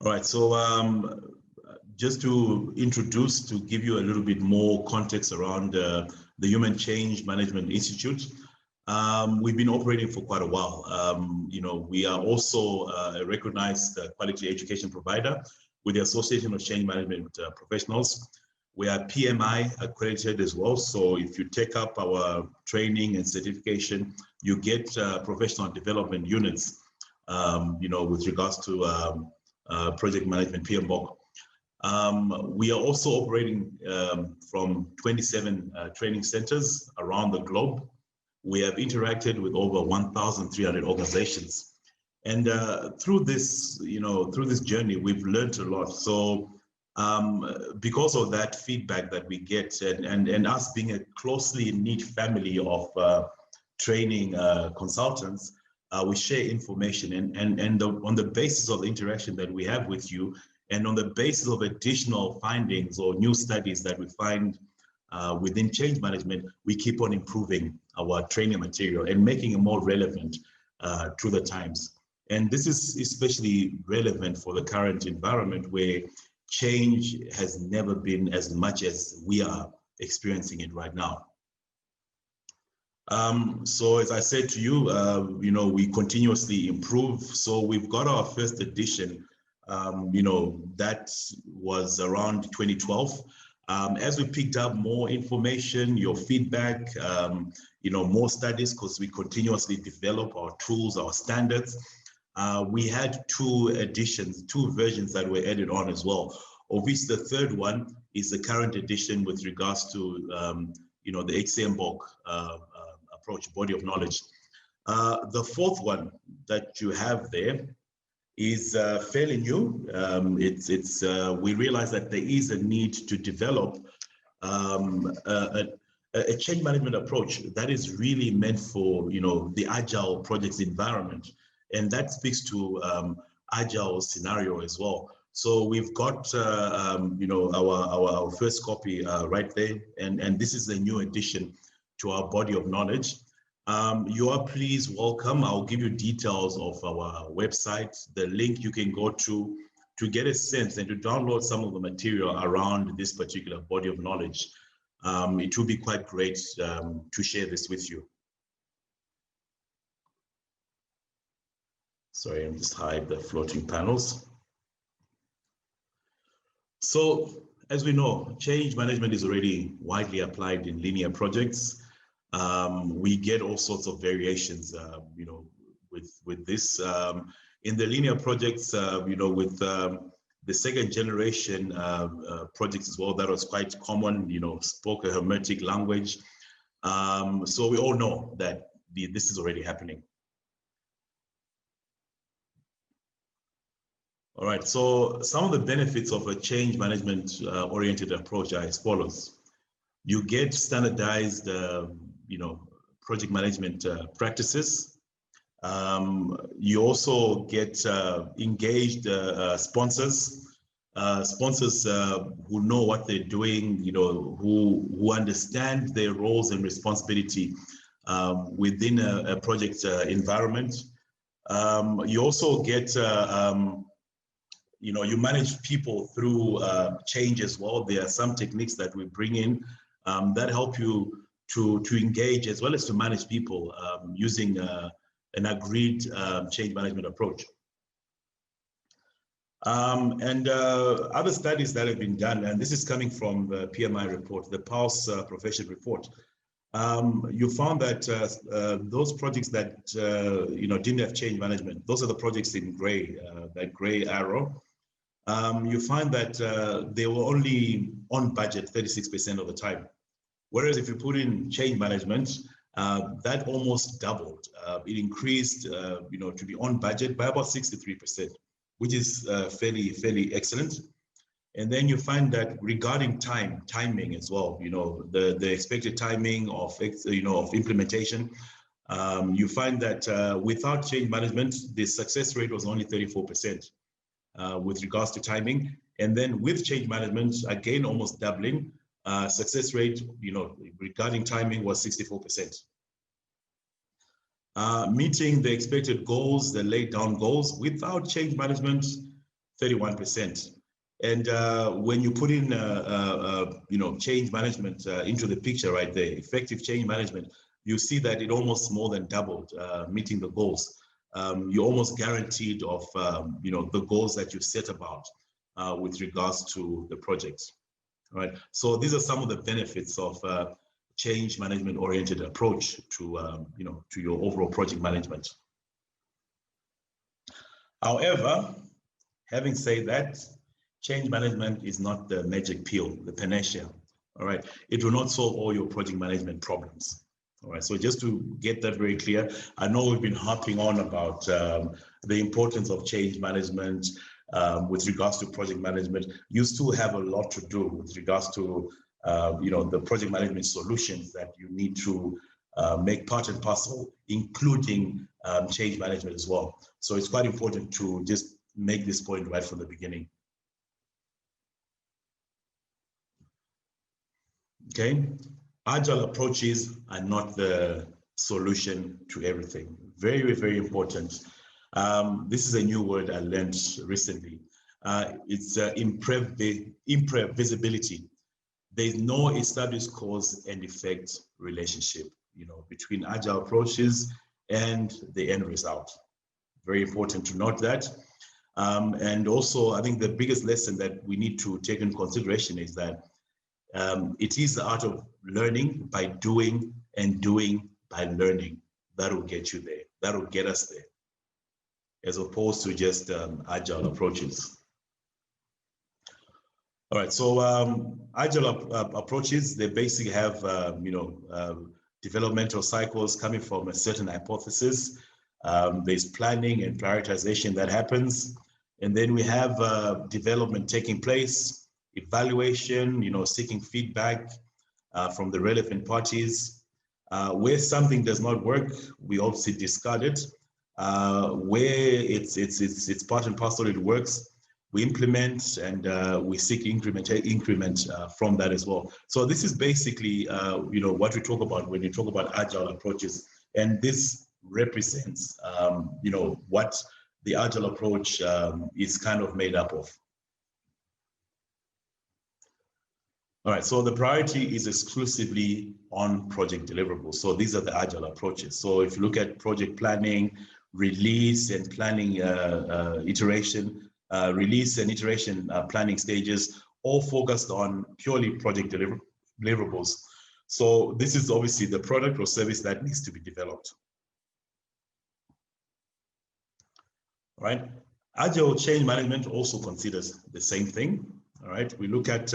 All right, so just to introduce, to give you a little bit more context around the Human Change Management Institute, we've been operating for quite a while. We are also a recognized quality education provider with the Association of Change Management Professionals. We are PMI accredited as well. So if you take up our training and certification, you get professional development units, with regards to project management, PMBOK. We are also operating from 27 training centers around the globe. We have interacted with over 1,300 organizations. And through this, through this journey, we've learned a lot. So because of that feedback that we get and us being a closely knit family of training consultants, we share information and on the basis of the interaction that we have with you and on the basis of additional findings or new studies that we find within change management, we keep on improving our training material and making it more relevant to the times. And this is especially relevant for the current environment where change has never been as much as we are experiencing it right now. So as I said to you, we continuously improve. So we've got our first edition, that was around 2012. As we picked up more information, your feedback, more studies, because we continuously develop our tools, our standards. We had two versions that were added on as well, of which the third one is the current edition with regards to, the HCMBOK approach, body of knowledge. The fourth one that you have there is fairly new. We realize that there is a need to develop a change management approach that is really meant for, the Agile projects environment. And that speaks to Agile scenario as well. So we've got, our first copy right there. And this is a new addition to our body of knowledge. You are please welcome. I'll give you details of our website, the link you can go to get a sense and to download some of the material around this particular body of knowledge. It will be quite great to share this with you. Sorry, I'm just hide the floating panels. So as we know, change management is already widely applied in linear projects. We get all sorts of variations, with this. In the linear projects, with the second generation projects as well, that was quite common, spoke a hermetic language. So we all know that this is already happening. All right, so some of the benefits of a change management oriented approach are as follows. You get standardized, project management practices. You also get engaged sponsors, who know what they're doing, who understand their roles and responsibility within a project environment. You also get, you manage people through change as well. There are some techniques that we bring in that help you to engage as well as to manage people using an agreed change management approach. And other studies that have been done, and this is coming from the PMI report, the Pulse Profession report. You found that those projects that didn't have change management, those are the projects in gray, that gray arrow. You find that they were only on budget 36% of the time. Whereas if you put in change management, that almost doubled. It increased, to be on budget by about 63%, which is fairly excellent. And then you find that regarding timing as well, the expected timing of implementation, you find that without change management, the success rate was only 34% with regards to timing. And then with change management, again, almost doubling, success rate, regarding timing was 64%. Meeting the expected goals, the laid down goals without change management, 31%. And when you put in, change management into the picture right there, effective change management, you see that it almost more than doubled, meeting the goals. You're almost guaranteed of, the goals that you set about with regards to the project. Right. So these are some of the benefits of change management oriented approach to, to your overall project management. However, having said that, change management is not the magic pill, the panacea. All right. It will not solve all your project management problems. All right. So just to get that very clear, I know we've been harping on about the importance of change management with regards to project management. You still have a lot to do with regards to, the project management solutions that you need to make part and parcel, including change management as well. So it's quite important to just make this point right from the beginning. Okay, agile approaches are not the solution to everything. Very, very important. This is a new word I learned recently. It's imprevisibility. There's no established cause and effect relationship, between agile approaches and the end result. Very important to note that. And also, I think the biggest lesson that we need to take into consideration is that it is the art of learning by doing and doing by learning. That will get you there. That will get us there, as opposed to just agile approaches. All right, so agile approaches, they basically have, developmental cycles coming from a certain hypothesis. There's planning and prioritization that happens. And then we have development taking place, evaluation, seeking feedback from the relevant parties. Where something does not work, we obviously discard it. Where it's part and parcel, it works, we implement, and we seek increment from that as well. So this is basically what we talk about when you talk about agile approaches, and this represents what the agile approach is kind of made up of. All right, so the priority is exclusively on project deliverables. So these are the agile approaches. So if you look at project planning, release and planning iteration, release and iteration planning stages, all focused on purely project deliverables. So this is obviously the product or service that needs to be developed. All right, Agile Change Management also considers the same thing. All right, we look at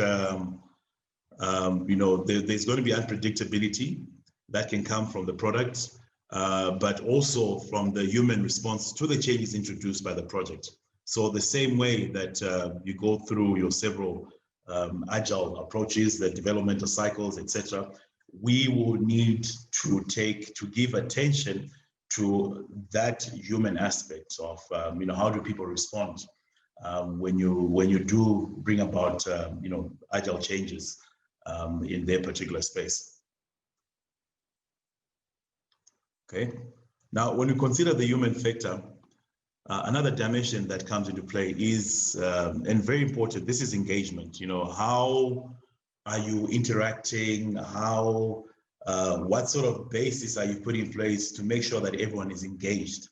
there's going to be unpredictability that can come from the product, but also from the human response to the changes introduced by the project. So the same way that you go through your several agile approaches, the developmental cycles, etc., we will need to give attention to that human aspect of how do people respond when you do bring about agile changes in their particular space. Okay, now when you consider the human factor, another dimension that comes into play is, and very important, this is engagement. How are you interacting? What sort of basis are you putting in place to make sure that everyone is engaged?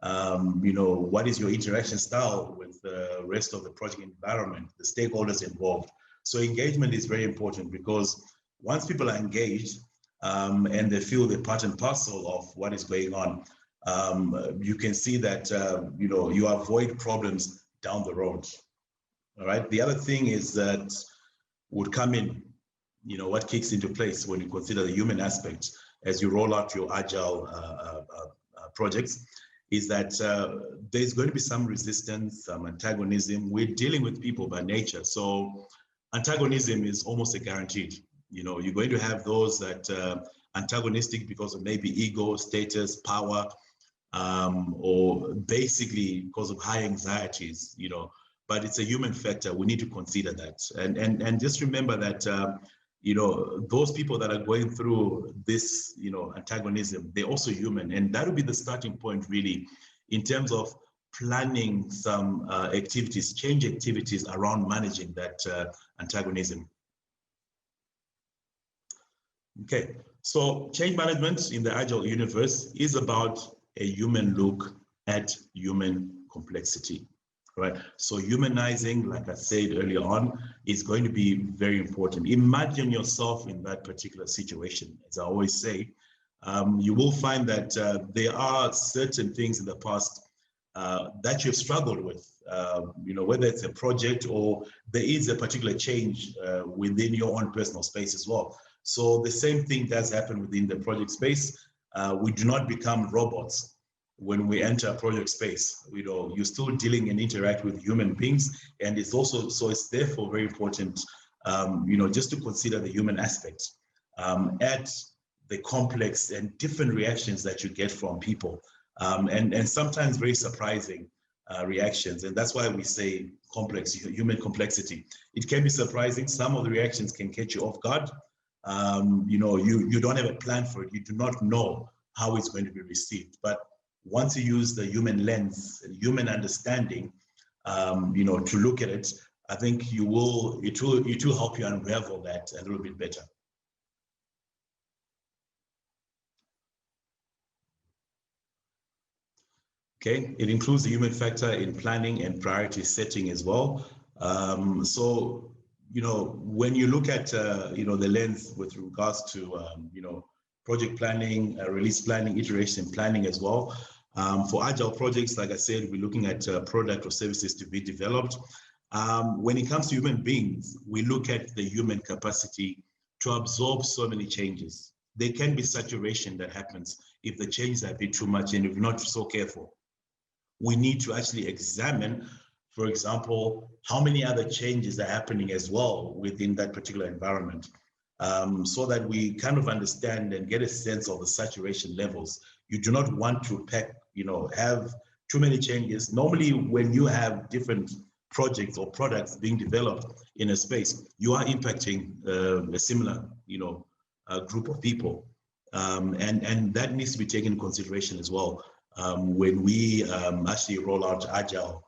What is your interaction style with the rest of the project environment, the stakeholders involved? So engagement is very important, because once people are engaged and they feel they're part and parcel of what is going on, you can see that you avoid problems down the road. All right. The other thing is that would come in, what kicks into place when you consider the human aspect as you roll out your agile projects, is that there's going to be some resistance, some antagonism. We're dealing with people by nature, so antagonism is almost a guaranteed. You're going to have those that antagonistic because of maybe ego, status, power, or basically because of high anxieties, but it's a human factor. We need to consider that. And just remember that, those people that are going through this, antagonism, they're also human. And that will be the starting point really in terms of planning some activities, change activities around managing that antagonism. Okay, so change management in the Agile universe is about a human look at human complexity, right? So humanizing, like I said earlier on, is going to be very important. Imagine yourself in that particular situation. As I always say, you will find that there are certain things in the past that you've struggled with, whether it's a project or there is a particular change within your own personal space as well. So the same thing does happen within the project space. We do not become robots when we enter a project space. You're still dealing and interact with human beings, and it's also, so it's therefore very important, just to consider the human aspect at the complex and different reactions that you get from people, and sometimes very surprising reactions. And that's why we say complex, human complexity. It can be surprising. Some of the reactions can catch you off guard. You don't have a plan for it. You do not know how it's going to be received. But once you use the human lens, human understanding, to look at it, I think it will help you unravel that a little bit better. Okay, it includes the human factor in planning and priority setting as well. So, when you look at, the lens with regards to, project planning, release planning, iteration planning as well. For agile projects, like I said, we're looking at product or services to be developed. When it comes to human beings, we look at the human capacity to absorb so many changes. There can be saturation that happens if the changes are a bit too much and if you're not so careful. We need to actually examine, for example, how many other changes are happening as well within that particular environment, so that we kind of understand and get a sense of the saturation levels. You do not want to have too many changes. Normally, when you have different projects or products being developed in a space, you are impacting a similar, group of people, and that needs to be taken into consideration as well when we actually roll out agile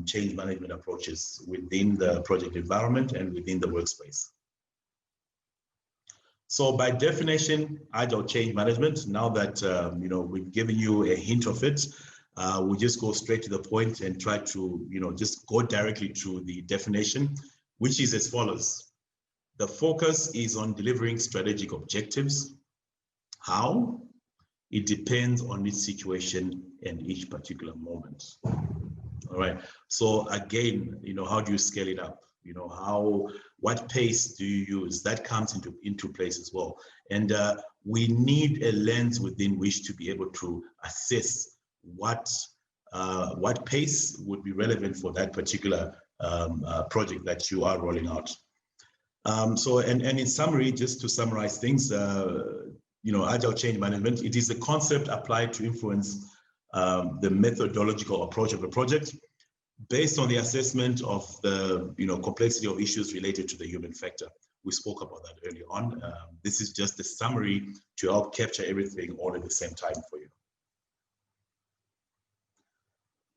change management approaches within the project environment and within the workspace. So by definition, agile change management, now that we've given you a hint of it, we just go straight to the point and try to just go directly to the definition, which is as follows. The focus is on delivering strategic objectives. How? It depends on each situation and each particular moment. All right. So again, how do you scale it up? What pace do you use? That comes into place as well. And we need a lens within which to be able to assess what pace would be relevant for that particular project that you are rolling out. So in summary, just to summarize things, agile change management, it is a concept applied to influence the methodological approach of a project based on the assessment of the complexity of issues related to the human factor. We spoke about that earlier on. This is just a summary to help capture everything all at the same time for you.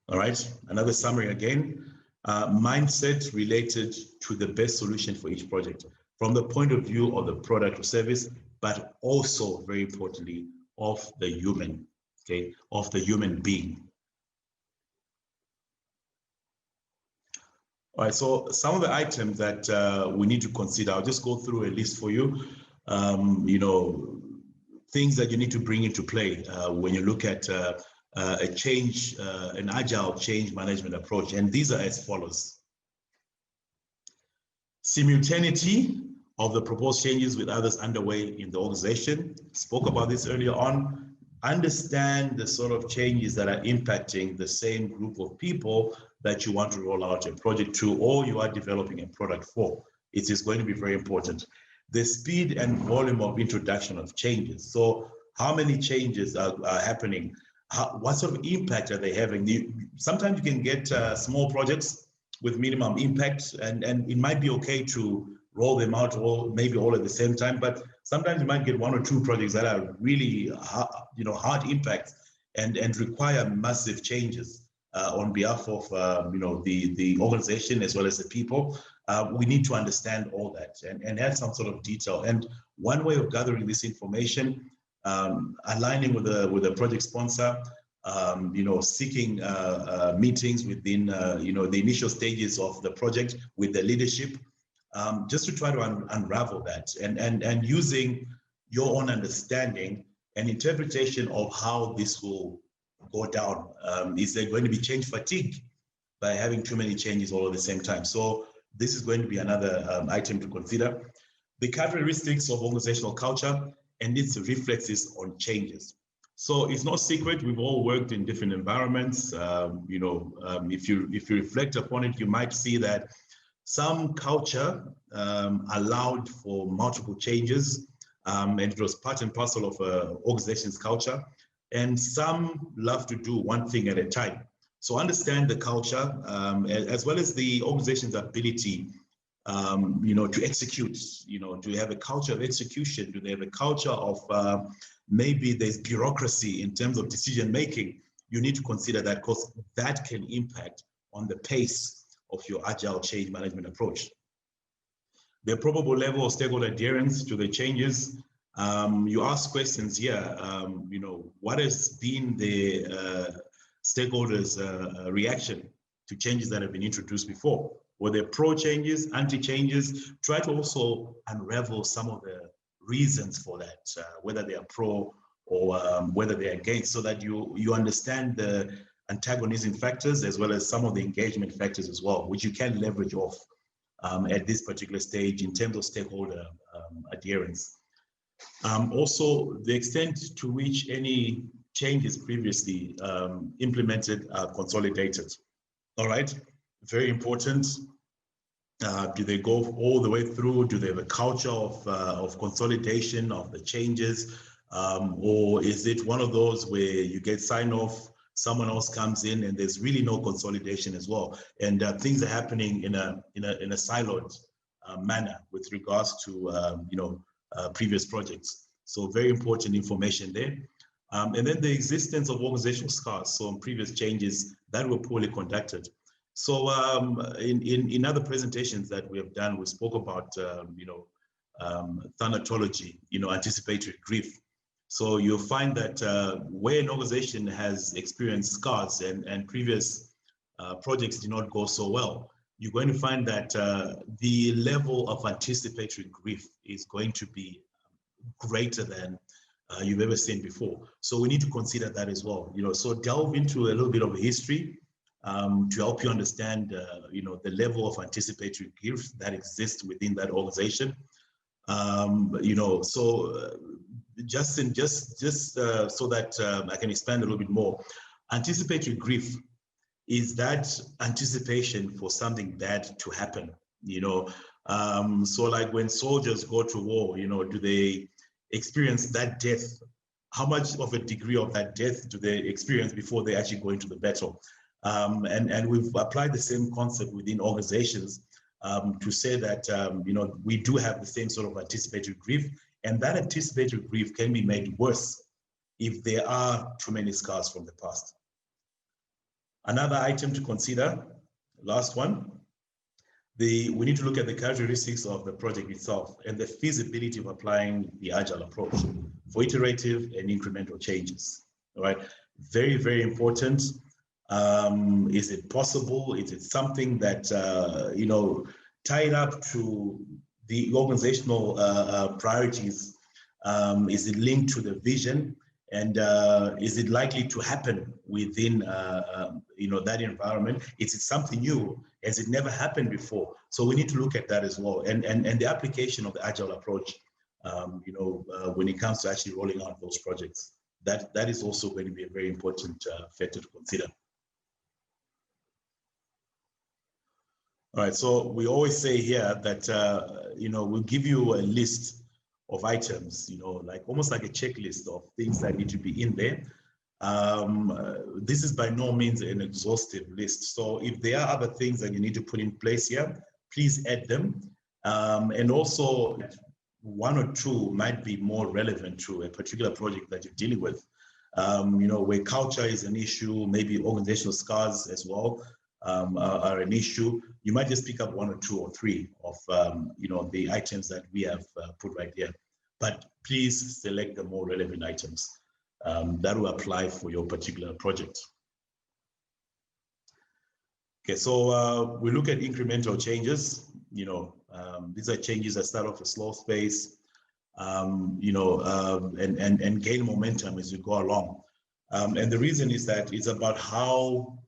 All right, another summary again. Mindset related to the best solution for each project from the point of view of the product or service, but also very importantly of the human, okay, of the human being. All right, so some of the items that we need to consider, I'll just go through a list for you. Things that you need to bring into play when you look at an agile change management approach, and these are as follows. Simultaneity of the proposed changes with others underway in the organization. Spoke about this earlier on. Understand the sort of changes that are impacting the same group of people that you want to roll out a project to, or you are developing a product for. It is going to be very important. The speed and volume of introduction of changes. So how many changes are happening? What sort of impact are they having? Sometimes you can get small projects with minimum impact, and it might be okay to roll them out maybe all at the same time, but sometimes you might get one or two projects that are really hard impact and require massive changes. on behalf of the organization as well as the people. We need to understand all that and have some sort of detail. And one way of gathering this information, aligning with the project sponsor, seeking meetings within the initial stages of the project with the leadership, just to try to unravel that, and using your own understanding and interpretation of how this will go down. Is there going to be change fatigue by having too many changes all at the same time? So this is going to be another item to consider. The characteristics of organizational culture and its reflexes on changes. So it's no secret, we've all worked in different environments. If you reflect upon it, you might see that some culture allowed for multiple changes, and it was part and parcel of an organization's culture. And some love to do one thing at a time. So understand the culture, as well as the organization's ability, to execute, do they have a culture of execution? Do they have a culture of maybe there's bureaucracy in terms of decision making? You need to consider that, because that can impact on the pace of your agile change management approach. The probable level of stakeholder adherence to the changes. You ask questions here, what has been the stakeholders' reaction to changes that have been introduced before? Were they pro changes, anti changes? Try to also unravel some of the reasons for that, whether they are pro or whether they are against, so that you understand the antagonism factors as well as some of the engagement factors as well, which you can leverage off at this particular stage in terms of stakeholder adherence. Also, the extent to which any changes previously implemented are consolidated. All right, very important. Do they go all the way through? Do they have a culture of consolidation of the changes? Or is it one of those where you get sign off, someone else comes in, and there's really no consolidation as well, and things are happening in a siloed manner with regards to previous projects? So very important information there. And then the existence of organizational scars, so on previous changes that were poorly conducted. So in other presentations that we have done, we spoke about thanatology, anticipatory grief. So you'll find that where an organization has experienced scars and previous projects did not go so well, you're going to find that the level of anticipatory grief is going to be greater than you've ever seen before. So we need to consider that as well. So delve into a little bit of history to help you understand, the level of anticipatory grief that exists within that organization. Just so that I can expand a little bit more. Anticipatory grief is that anticipation for something bad to happen. So like when soldiers go to war, do they experience that death? How much of a degree of that death do they experience before they actually go into the battle? And we've applied the same concept within organizations to say that we do have the same sort of anticipatory grief, and that anticipatory grief can be made worse if there are too many scars from the past. Another item to consider, last one, we need to look at the characteristics of the project itself and the feasibility of applying the Agile approach for iterative and incremental changes. All right, very, very important. Is it possible? Is it something that, tied up to the organizational priorities? Is it linked to the vision? And is it likely to happen within, that environment? Is it something new? Has it never happened before? So we need to look at that as well. And the application of the Agile approach, when it comes to actually rolling out those projects, that is also going to be a very important factor to consider. All right, so we always say here that, we'll give you a list of items, like almost like a checklist of things that need to be in there. This is by no means an exhaustive list. So if there are other things that you need to put in place here, please add them. And also one or two might be more relevant to a particular project that you're dealing with. Where culture is an issue, maybe organizational scars as well are an issue. You might just pick up 1 or 2 or 3 of the items that we have put right here. But please select the more relevant items that will apply for your particular project. Okay, so we look at incremental changes. These are changes that start off a slow space, and gain momentum as you go along. And the reason is that it's about how,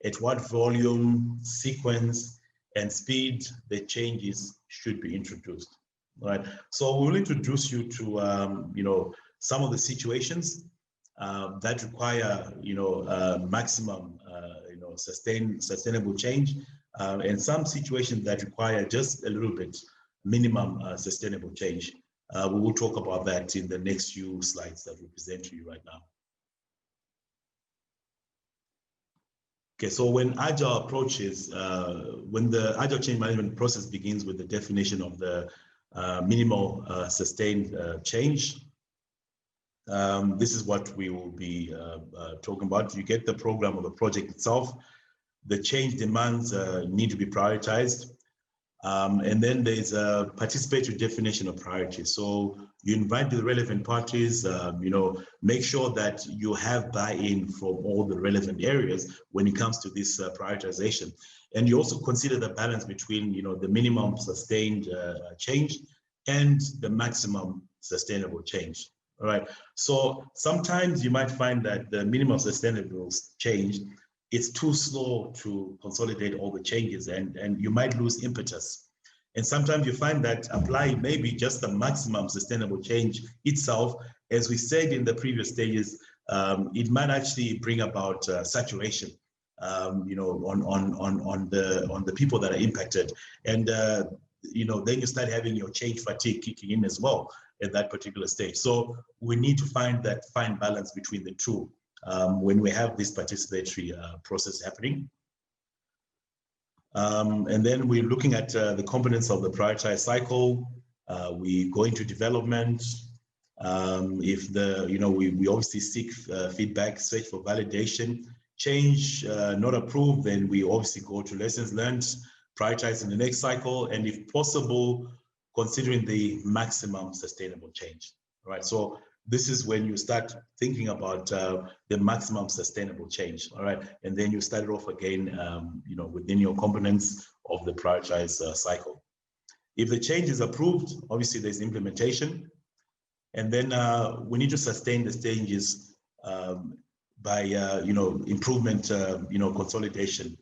at what volume, sequence, and speed the changes should be introduced. All right. So we'll introduce you to some of the situations that require maximum sustainable change, and some situations that require just a little bit minimum sustainable change. We will talk about that in the next few slides that we present to you right now. Okay, so when Agile approaches, when the Agile change management process begins with the definition of the minimal sustained change, this is what we will be talking about. You get the program of the project itself. The change demands need to be prioritized. And then there's a participatory definition of priorities. So you invite the relevant parties, make sure that you have buy-in from all the relevant areas when it comes to this prioritization. And you also consider the balance between, the minimum sustained change and the maximum sustainable change. All right. So sometimes you might find that the minimum sustainable change, it's too slow to consolidate all the changes, and you might lose impetus. And sometimes you find that applying maybe just the maximum sustainable change itself, as we said in the previous stages, it might actually bring about saturation, on the people that are impacted, and then you start having your change fatigue kicking in as well at that particular stage. So we need to find that fine balance between the two when we have this participatory process happening. And then we're looking at the components of the prioritized cycle. We go into development. If we obviously seek feedback, search for validation. Change not approved, then we obviously go to lessons learned, prioritize in the next cycle, and if possible, considering the maximum sustainable change. All right, so this is when you start thinking about the maximum sustainable change. All right, and then you start it off again, within your components of the prioritized cycle. If the change is approved, obviously there's implementation, and then we need to sustain the changes by improvement, consolidation,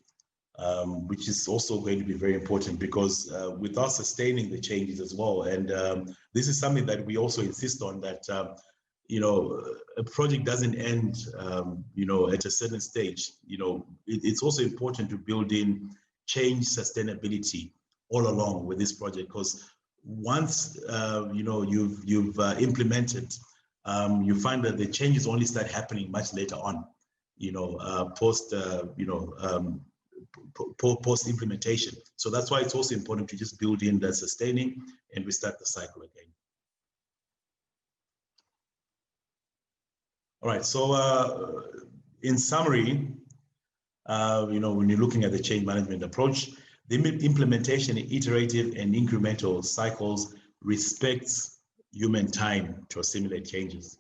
which is also going to be very important, because without sustaining the changes as well, and this is something that we also insist on, that a project doesn't end at a certain stage. It's also important to build in change sustainability all along with this project, because once you've implemented, you find that the changes only start happening much later on, post implementation. So that's why it's also important to just build in that sustaining and restart the cycle again. All right, so in summary, when you're looking at the change management approach, the implementation in iterative and incremental cycles respects human time to assimilate changes,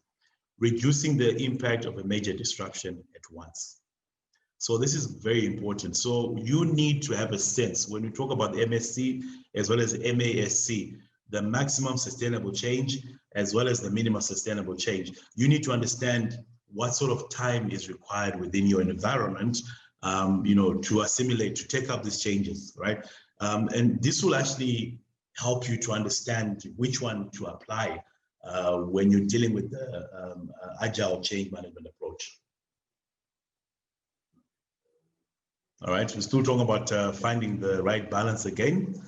reducing the impact of a major disruption at once. So this is very important. So you need to have a sense, when we talk about the MSC as well as MaSC, the maximum sustainable change as well as the minimum sustainable change, you need to understand what sort of time is required within your environment, to assimilate, to take up these changes, right? And this will actually help you to understand which one to apply when you're dealing with the Agile Change Management approach. All right, we're still talking about finding the right balance again.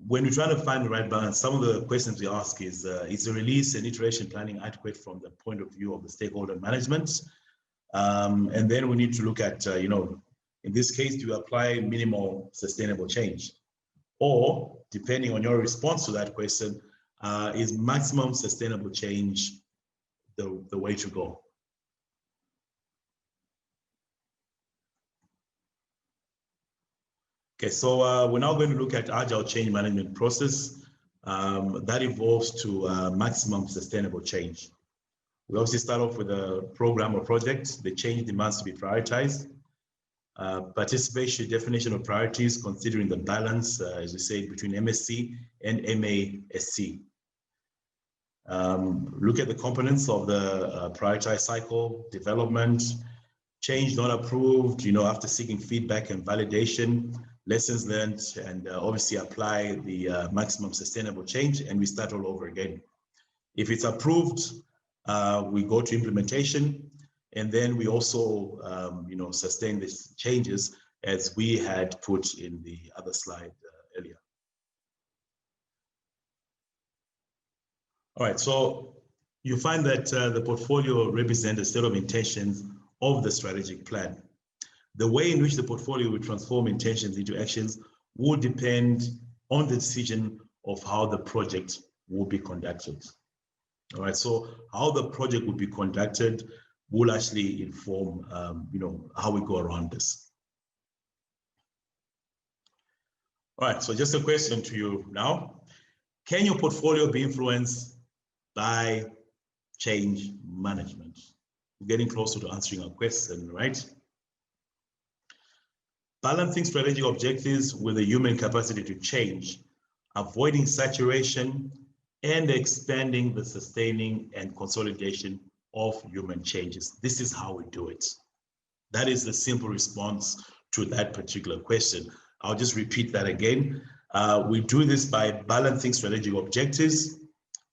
When we're trying to find the right balance, some of the questions we ask is the release and iteration planning adequate from the point of view of the stakeholder management? And then we need to look at, in this case, do you apply minimal sustainable change? Or, depending on your response to that question, is maximum sustainable change the way to go. Okay, so we're now going to look at Agile Change Management process that evolves to maximum sustainable change. We obviously start off with a program or project. The change demands to be prioritized. Participation, definition of priorities, considering the balance, as we said, between MSC and MaSC. Look at the components of the prioritized cycle, development, change not approved, after seeking feedback and validation, lessons learned, and obviously apply the maximum sustainable change, and we start all over again. If it's approved, we go to implementation, and then we also, sustain these changes as we had put in the other slide earlier. All right, so you find that the portfolio represents a set of intentions of the strategic plan. The way in which the portfolio will transform intentions into actions will depend on the decision of how the project will be conducted. All right, so how the project will be conducted will actually inform, how we go around this. All right, so just a question to you now. Can your portfolio be influenced by change management? We're getting closer to answering our question, right? Balancing strategic objectives with the human capacity to change, avoiding saturation, and expanding the sustaining and consolidation of human changes. This is how we do it. That is the simple response to that particular question. I'll just repeat that again. We do this by balancing strategic objectives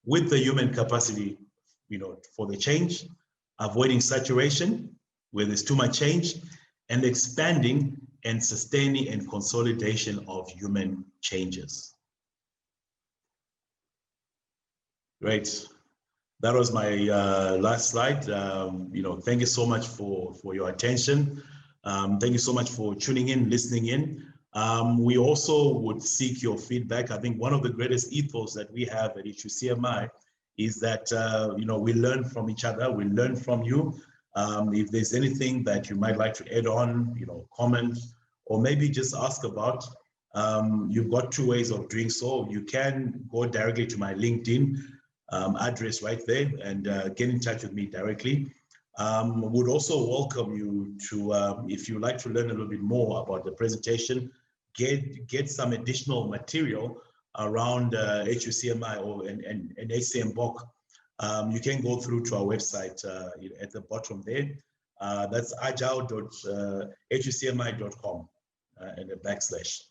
with the human capacity, for the change, avoiding saturation where there's too much change, and expanding and sustaining and consolidation of human changes. Great. That was my last slide. Thank you so much for your attention. Thank you so much for tuning in, listening in. We also would seek your feedback. I think one of the greatest ethos that we have at HUCMI is that, we learn from each other, we learn from you. If there's anything that you might like to add on, comment, or maybe just ask about, you've got two ways of doing so. You can go directly to my LinkedIn address right there and get in touch with me directly. Would also welcome you to, if you'd like to learn a little bit more about the presentation, get some additional material around HUCMI or and HCMBOK. You can go through to our website at the bottom there. That's agile.hucmi.com and a backslash.